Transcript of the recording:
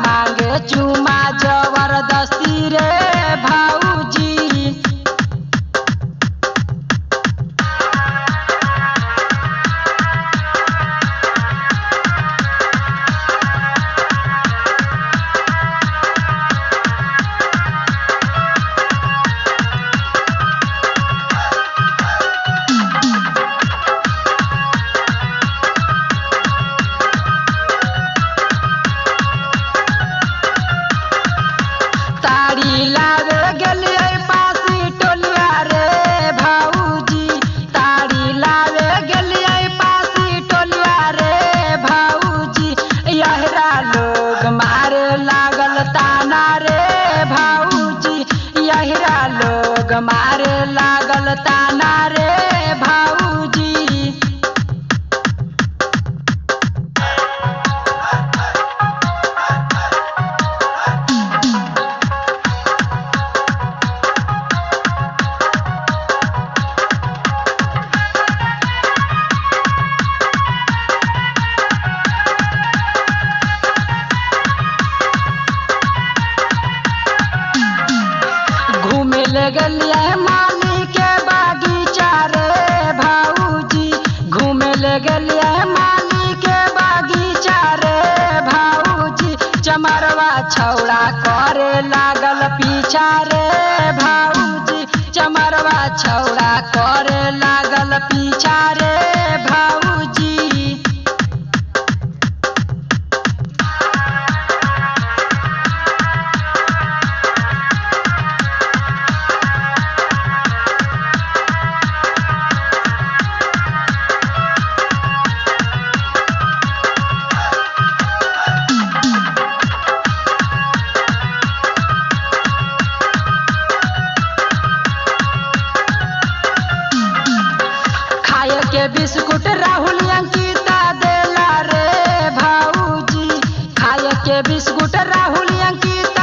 मांगे चुमा जबरदस्ती रे भाऊजी। ताड़ी लावे गेलिए पासी टोलिया रे भाऊजी। ताड़ी लावे गेलिए पासी टोलिया रे भाऊजी। यहरा लोग मारे लागल ताना रे भाऊजी। यहरा लोग मारे लागल ताना रे भाऊजी। घूमे ले गेलिए माली के बागीचा रे भाऊजी। घूमे ले गेलिए माली के बागीचा रे भाऊजी। चमरवा छौड़ा करे लागल पीछा रे भाऊजी। चमरवा छौड़ा करे लागल पीछा रे भाऊजी। खाए के बिस्कुट राहुल अंकिता देला रे भाऊजी। खाए के बिस्कुट राहुल अंकिता